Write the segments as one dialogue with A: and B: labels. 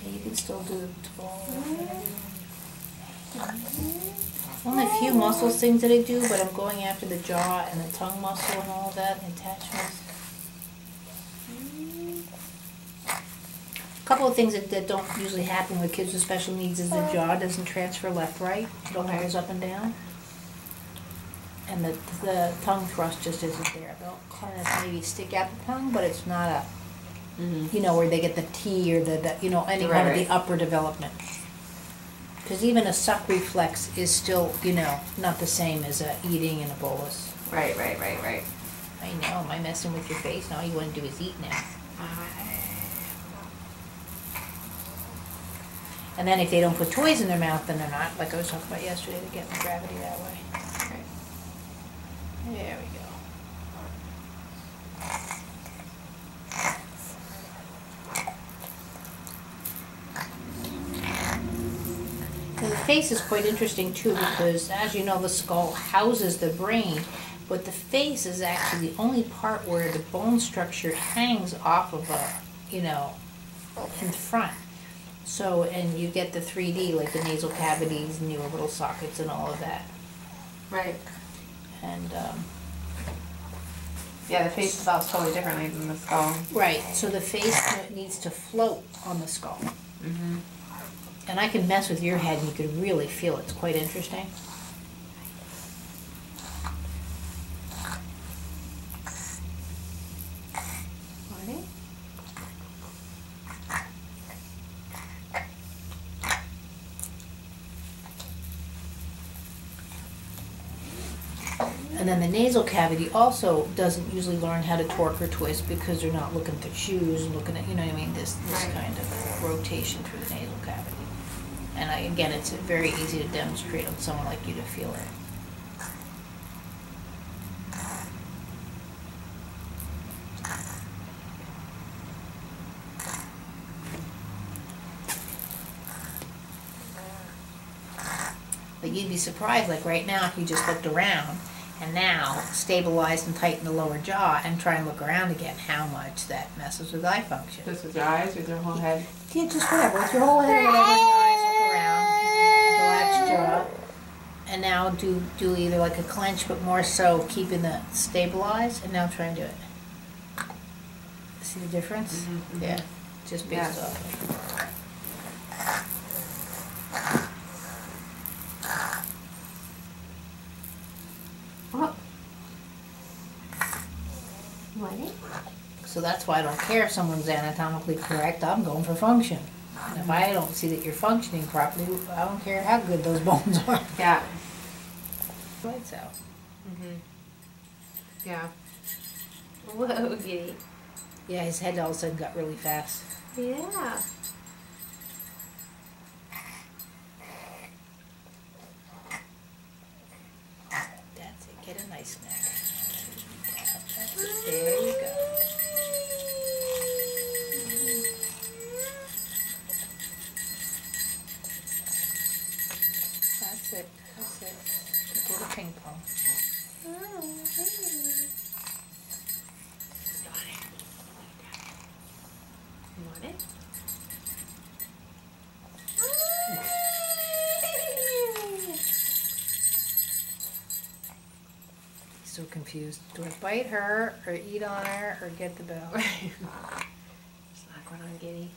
A: Yeah, you can still do the tall. Only a few muscles things that I do, but I'm going after the jaw and the tongue muscle and all of that, and attachments. A couple of things that don't usually happen with kids with special needs is the jaw doesn't transfer left-right. It only goes up and down. And the tongue thrust just isn't there. They'll kind of maybe stick out the tongue, but it's not a, you know, where they get the T or the you know, any kind of the upper development. Because even a suck reflex is still, you know, not the same as a eating in a bolus.
B: Right.
A: I know, am I messing with your face? Now all you want to do is eat now. And then if they don't put toys in their mouth, then they're not, like I was talking about yesterday, they're getting the gravity that way.
B: Right.
A: There we go. And the face is quite interesting too, because as you know, the skull houses the brain, but the face is actually the only part where the bone structure hangs off of a, you know, in front. So, and you get the 3D, like the nasal cavities and your little sockets and all of that.
B: Right.
A: And,
B: yeah, the face develops totally differently than the skull.
A: right, so the face needs to float on the skull.
B: Mm-hmm.
A: And I can mess with your head and you can really feel it. It's quite interesting.
B: Ready?
A: And then the nasal cavity also doesn't usually learn how to torque or twist because they're not looking at their shoes and looking at, you know what I mean, this
B: Right.
A: kind of rotation through the nasal cavity. And again, it's very easy to demonstrate on someone like you to feel it. But you'd be surprised, like right now, if you just looked around and now stabilize and tighten the lower jaw and try and look around again, how much that messes with eye function.
B: Just with your eyes or your whole head?
A: Yeah, just whatever. With your whole head or whatever, your eyes look around, relax jaw. And now do either like a clench, but more so keeping the stabilized, and now try and do it. See the difference?
B: Mm-hmm.
A: Yeah, just based off.
B: Oh. Ready?
A: So that's why I don't care if someone's anatomically correct, I'm going for function. And if I don't see that you're functioning properly, I don't care how good those bones are.
B: Yeah.
A: Lights out.
B: Mm-hmm. Yeah. Whoa, Giddy.
A: Yeah, his head all of a sudden got really fast.
B: Yeah.
A: That's it. Get a nice neck. That's it. There you go. That's it. That's it. Go to ping pong.
B: You want it?
A: He's so confused. Do I bite her or eat on her or get the bell?
B: Just not going on, Giddy.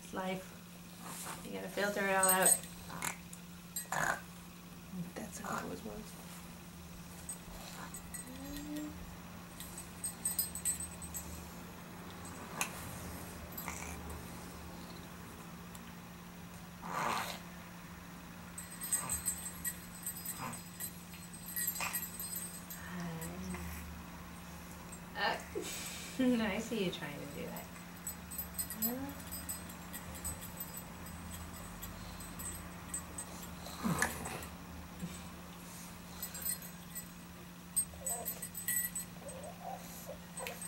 B: It's life. You gotta filter it all out.
A: That's how it always was.
B: I see you trying to do that.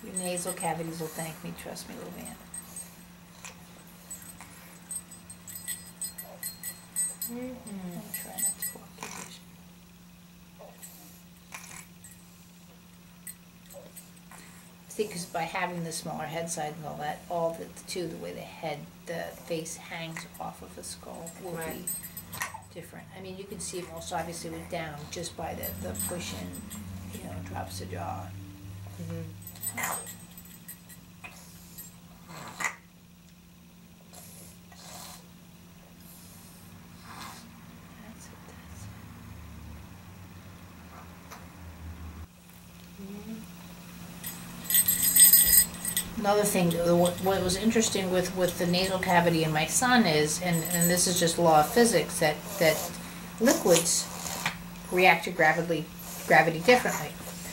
A: Your nasal cavities will thank me, trust me, little man. I'm trying not to block your vision. think because by having the smaller head size and all that, the way the face hangs off of the skull will be different. I mean, you can see it most obviously with down just by the push in, drops the jaw. Another thing, what was interesting with the nasal cavity in my son is, and this is just law of physics, that liquids react to gravity differently.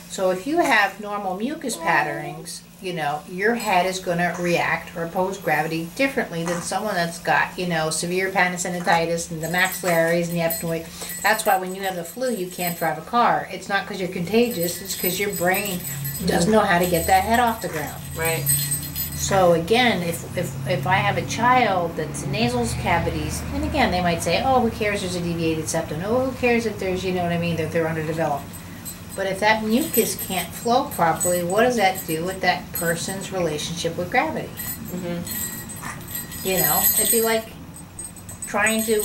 A: So if you have normal mucus patterns, your head is going to react or oppose gravity differently than someone that's got, severe pancreatitis and the maxillaries and the epinoid. That's why when you have the flu, you can't drive a car. It's not because you're contagious, it's because your brain doesn't know how to get that head off the ground.
B: Right.
A: So again, if I have a child that's nasal cavities, and again, they might say, oh, who cares there's a deviated septum? Oh, who cares if there's, that they're underdeveloped? But if that mucus can't flow properly, what does that do with that person's relationship with gravity? It'd be like trying to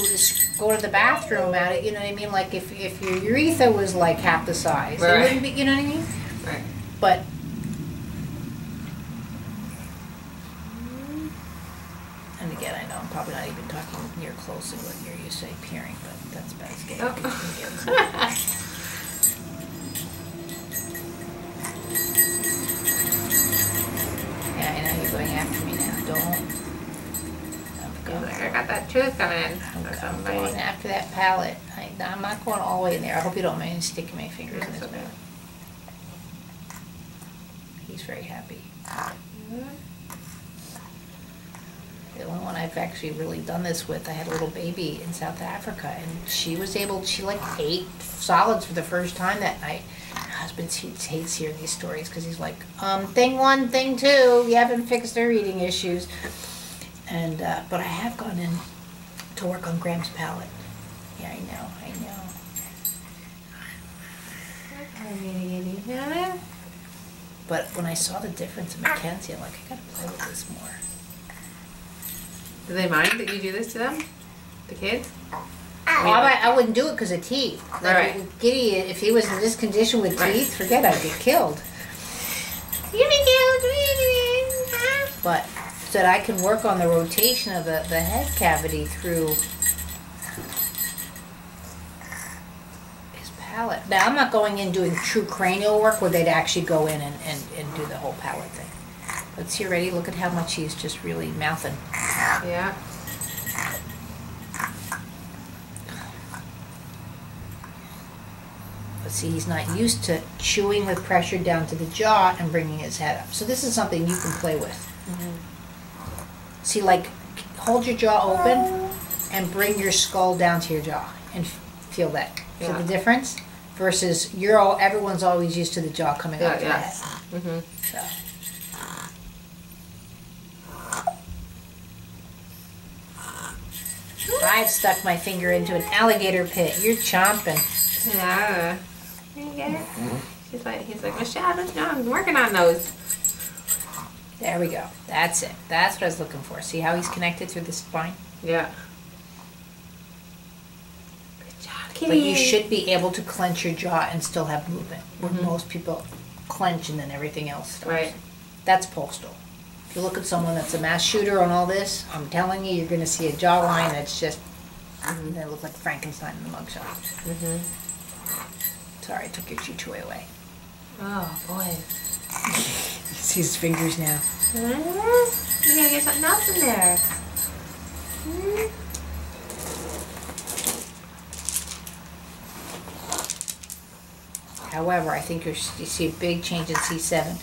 A: go to the bathroom at it, Like if your urethra was like half the size, it wouldn't be,
B: Right.
A: But, and again, I know I'm probably not even talking near close to what you're used to peering, but that's about as gay as you can get. Yeah, I know you're going after me now. Don't.
B: I got that tooth coming in.
A: I'm going after that palate. I'm not going all the way in there. I hope you don't mind me sticking my fingers in his mouth. He's very happy. The only one I've actually really done this with, I had a little baby in South Africa, and she ate solids for the first time that night. My husband hates hearing these stories because he's like, thing one, thing two, you haven't fixed their eating issues. And, but I have gone in to work on Graham's palate. Yeah, I know. But when I saw the difference in Mackenzie, I'm like, I gotta play with this more.
B: Do they mind that you do this to them? The kids?
A: I wouldn't do it because of teeth. Like, Giddy, if he was in this condition with teeth, forget I'd get killed.
B: You'd be killed.
A: But so that I can work on the rotation of the head cavity through his palate. Now, I'm not going in doing true cranial work where they'd actually go in and do the whole palate thing. But see already, look at how much he's just really mouthing.
B: Yeah.
A: But see, he's not used to chewing with pressure down to the jaw and bringing his head up. So this is something you can play with. See, like, hold your jaw open and bring your skull down to your jaw and feel that. Yeah. So the difference versus everyone's always used to the jaw coming up to the head. So. I've stuck my finger into an alligator pit. You're chomping.
B: Yeah. You get it? He's like, Michelle, I'm working on those.
A: There we go. That's it. That's what I was looking for. See how he's connected through the spine?
B: Yeah. Good job, kitty.
A: But you should be able to clench your jaw and still have movement. Where most people clench and then everything else starts.
B: Right.
A: That's postal. If you look at someone that's a mass shooter on all this, I'm telling you, you're going to see a jawline that's just, they look like Frankenstein in the mugshot. Sorry, I took your chew toy away.
B: Oh, boy.
A: You see his fingers now.
B: You gotta get something else in there.
A: However, I think you see a big change in C7.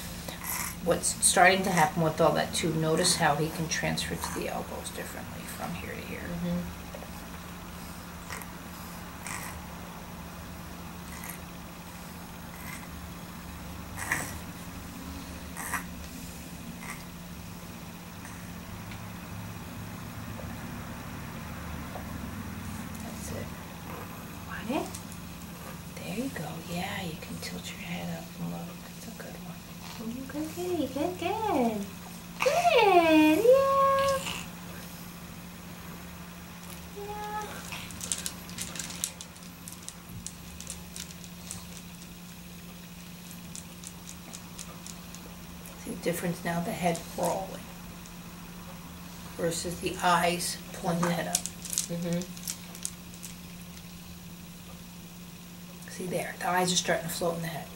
A: What's starting to happen with all that too, notice how he can transfer to the elbows differently from here to here. That's it.
B: Want it?
A: There you go. Yeah, you can tilt your head up and look. It's a good one.
B: Good kitty. Good, good. Good. Yeah. Yeah.
A: See the difference now, the head crawling versus the eyes pulling the head up. See there, the eyes are starting to float in the head.